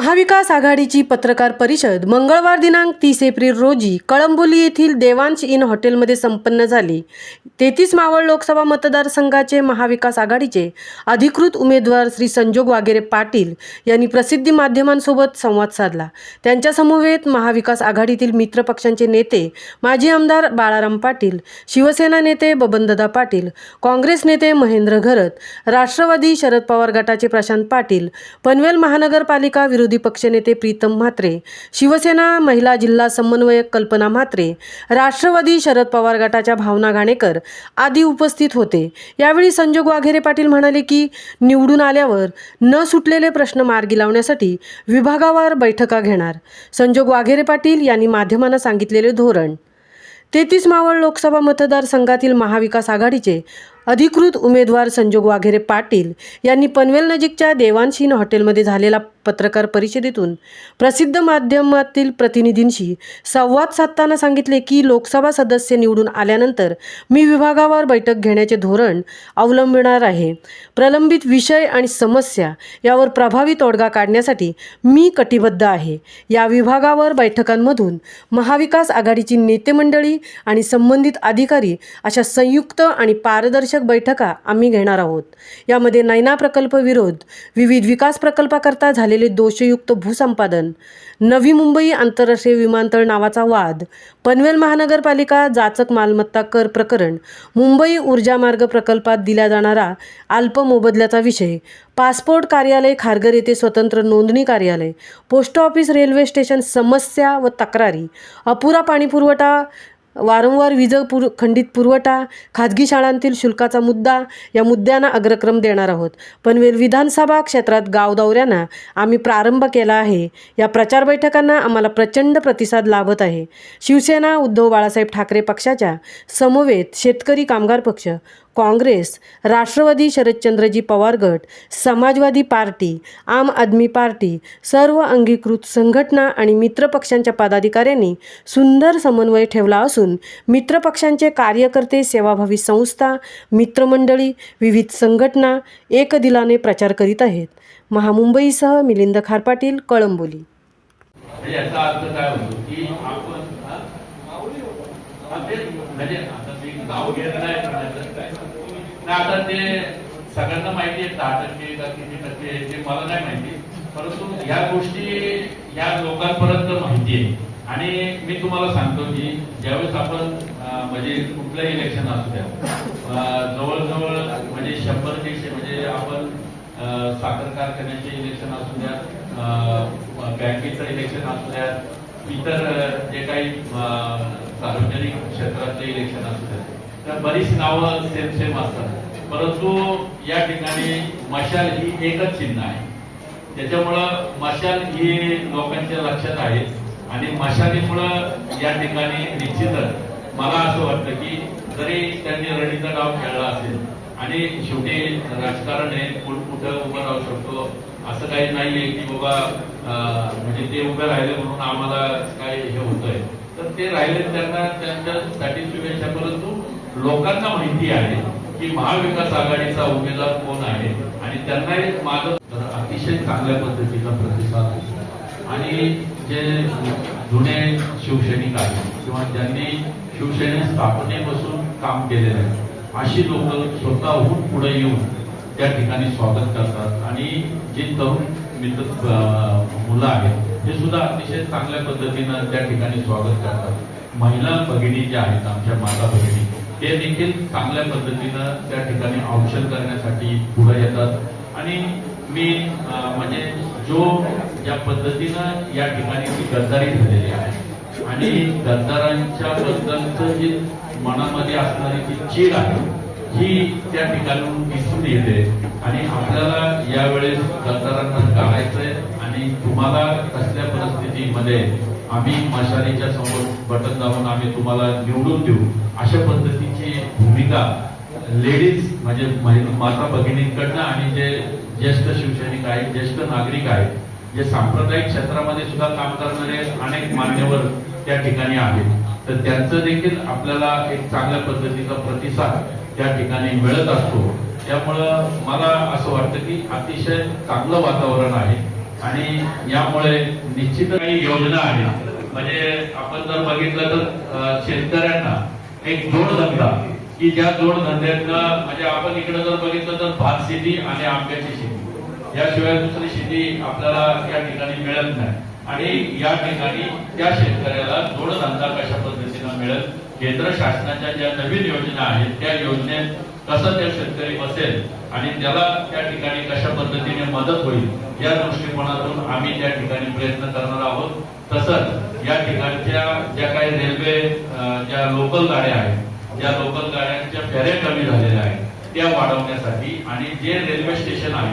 महाविकास आघाडीची पत्रकार परिषद मंगळवार दिनांक 30 एप्रिल रोजी कळंबोली येथील देवांश इन हॉटेलमध्ये संपन्न झाली। 33 मावळ लोकसभा मतदारसंघाचे महाविकास आघाडीचे अधिकृत उमेदवार श्री संजोग वाघेरे पाटील यांनी प्रसिद्धी माध्यमांसोबत संवाद साधला। त्यांच्या समवेत महाविकास आघाडीतील मित्र पक्षांचे नेते माजी आमदार बाळाराम पाटील, शिवसेना नेते बबनदादा पाटील, काँग्रेस नेते महेंद्र घरत, राष्ट्रवादी शरद पवार गटाचे प्रशांत पाटील, पनवेल महानगरपालिका विरोधी पक्षनेते प्रीतम म्हात्रे, शिवसेना महिला जिल्हा समन्वयक कल्पना म्हात्रे, राष्ट्रवादी शरद पवार गटाच्या भावना घाणेकर आदी उपस्थित होते। यावेळी संजोग वाघेरे पाटील म्हणाले की निवडून आल्यावर न सुटलेले प्रश्न मार्गी लावण्यासाठी विभागावार बैठका घेणार। संजोग वाघेरे पाटील यांनी माध्यमांना सांगितलेले धोरण 33 मावळ लोकसभा मतदारसंघातील महाविकास आघाडीचे अधिकृत उमेदवार संजोग वाघेरे पाटील यांनी पनवेल नजीकच्या देवांशीन हॉटेलमध्ये झालेल्या पत्रकार परिषदेतून प्रसिद्ध माध्यमातील प्रतिनिधींशी संवाद साधताना सांगितले की लोकसभा सदस्य निवडून आल्यानंतर मी विभागावार बैठक घेण्याचे धोरण अवलंबणार आहे। प्रलंबित विषय आणि समस्या यावर प्रभावी तोडगा काढण्यासाठी मी कटिबद्ध आहे। या विभागावर बैठकांमधून महाविकास आघाडीची नेते मंडळी आणि संबंधित अधिकारी अशा संयुक्त आणि पारदर्शक बैठका आम्ही घेणार आहोत। यामध्ये नैना प्रकल्प विरोध, विविध विकास प्रकल्पाकरता झालेले दोषयुक्त भूसंपादन, नवी मुंबई आंतरराष्ट्रीय विमानतळ नावाचा वाद, पनवेल महानगरपालिका जाचक मालमत्ता कर प्रकरण, मुंबई ऊर्जा मार्ग प्रकल्पात दिला जाणारा अल्प मोबदल्याचा विषय, पासपोर्ट कार्यालय खारघर येथे स्वतंत्र नोंदणी कार्यालय, पोस्ट ऑफिस रेल्वे स्टेशन समस्या व तक्रारी, अपुरा पाणीपुरवठा, वारंवार वीज खंडित पुरवठा, खाजगी शाळांतील शुल्काचा मुद्दा या मुद्द्यांना अग्रक्रम देणार आहोत। पनवेल विधानसभा क्षेत्रात गाव दौऱ्यांना आम्ही प्रारंभ केला आहे। या प्रचार बैठकांना आम्हाला प्रचंड प्रतिसाद लाभत आहे। शिवसेना उद्धव बाळासाहेब ठाकरे पक्षाच्या समवेत शेतकरी कामगार पक्ष, काँग्रेस, राष्ट्रवादी शरदचंद्रजी पवार गट, समाजवादी पार्टी, आम आदमी पार्टी, सर्व अंगीकृत संघटना आणि मित्र पक्षांच्या पदाधिकाऱ्यांनी सुंदर समन्वय ठेवला असून मित्र पक्षांचे कार्यकर्ते, सेवाभावी संस्था, मित्रमंडळी, विविध संघटना एकदिलाने प्रचार करीत आहेत। महामुंबईसह मिलिंद खार पाटील, कळंबोली। याचा अर्थ काय होतो की आपण गाव घेत नाही, आता ते सगळ्यांना माहिती आहे 10% का किती टक्के ते मला नाही माहिती, परंतु या गोष्टी या लोकांपर्यंत माहिती आहे। आणि मी तुम्हाला सांगतो की ज्यावेळेस आपण म्हणजे कुठलंही इलेक्शन असू द्या, जवळजवळ म्हणजे 100 म्हणजे आपण साखर कारखान्याचे इलेक्शन असू द्या, बँकेचं इलेक्शन असू द्या, इतर जे काही सार्वजनिक क्षेत्रातले इलेक्शन असू द्या, तर बरीच नावं सेम असतात, परंतु या ठिकाणी मशाल ही एकच चिन्ह आहे। त्याच्यामुळं मशाल ही लोकांच्या लक्षात आहे आणि मशालीमुळं या ठिकाणी निश्चितच मला असं वाटतं की जरी त्यांनी रणीचा डाव खेळला असेल आणि शेवटी राजकारण हे कुठं उभं राहू शकतो असं काही नाहीये की बाबा म्हणजे ते उभे राहिले म्हणून आम्हाला काय हे होतंय, तर ते राहिले त्यांना त्यांच्यासाठी शुभेच्छा। परंतु लोकांना माहिती आहे की महाविकास आघाडीचा उमेदवार कोण आहे आणि त्यांनाही माझं अतिशय चांगल्या पद्धतीचा प्रतिसाद आहे। आणि जे जुने शिवसैनिक आहेत किंवा ज्यांनी शिवसेने स्थापनेपासून काम केलेलं आहे अशी लोक स्वतःहून पुढे येऊन त्या ठिकाणी स्वागत करतात आणि जे तरुण मित्र मुलं आहेत हे सुद्धा अतिशय चांगल्या पद्धतीनं त्या ठिकाणी स्वागत करतात। महिला भगिनी ज्या आहेत, आमच्या माता भगिनी, ते देखील चांगल्या पद्धतीनं त्या ठिकाणी औषध करण्यासाठी पुढे येतात। आणि मी म्हणजे ज्या पद्धतीनं या ठिकाणी ती गद्दारी झालेली आहे आणि गद्दारांच्या बद्दलचं जे मनामध्ये असणारी ती चीड आहे ही त्या ठिकाणी दिसून येते आणि आपल्याला यावेळेस गद्दारांना काढायचंय आणि तुम्हाला कसल्या परिस्थितीमध्ये आम्ही मशालीच्या समोर बटन दाबून आम्ही तुम्हाला निवडून देऊ अशा पद्धतीची भूमिका लेडीज म्हणजे माता भगिनींकडनं आणि जे ज्येष्ठ शिवसैनिक आहेत, ज्येष्ठ नागरिक आहेत, जे सांप्रदायिक क्षेत्रामध्ये सुद्धा काम करणारे अनेक मान्यवर त्या ठिकाणी आहेत, तर त्यांचं देखील आपल्याला एक चांगल्या पद्धतीचा प्रतिसाद त्या ठिकाणी मिळत असतो। त्यामुळं मला असं वाटतं की अतिशय चांगलं वातावरण आहे आणि यामुळे निश्चित काही योजना आहेत. म्हणजे आपण जर बघितलं तर शेतकऱ्यांना एक जोडधंदा की ज्या जोडधंद्यातनं म्हणजे आपण इकडे जर बघितलं तर भात शेती आणि आंब्याची शेती याशिवाय दुसरी शेती आपल्याला या ठिकाणी मिळत नाही. आणि या ठिकाणी त्या शेतकऱ्याला जोडधंदा कशा पद्धतीनं मिळेल, केंद्र शासनाच्या ज्या नवीन योजना आहेत त्या योजनेत कसं त्या शेतकरी बसेल आणि त्याला त्या ठिकाणी कशा पद्धतीने मदत होईल या दृष्टिकोनातून आम्ही त्या ठिकाणी प्रयत्न करणार आहोत. तसंच या ठिकाणच्या ज्या काही रेल्वे ज्या लोकल गाड्या आहेत, ज्या लोकल गाड्यांच्या फेऱ्या कमी झालेल्या आहेत त्या वाढवण्यासाठी आणि जे रेल्वे स्टेशन आहे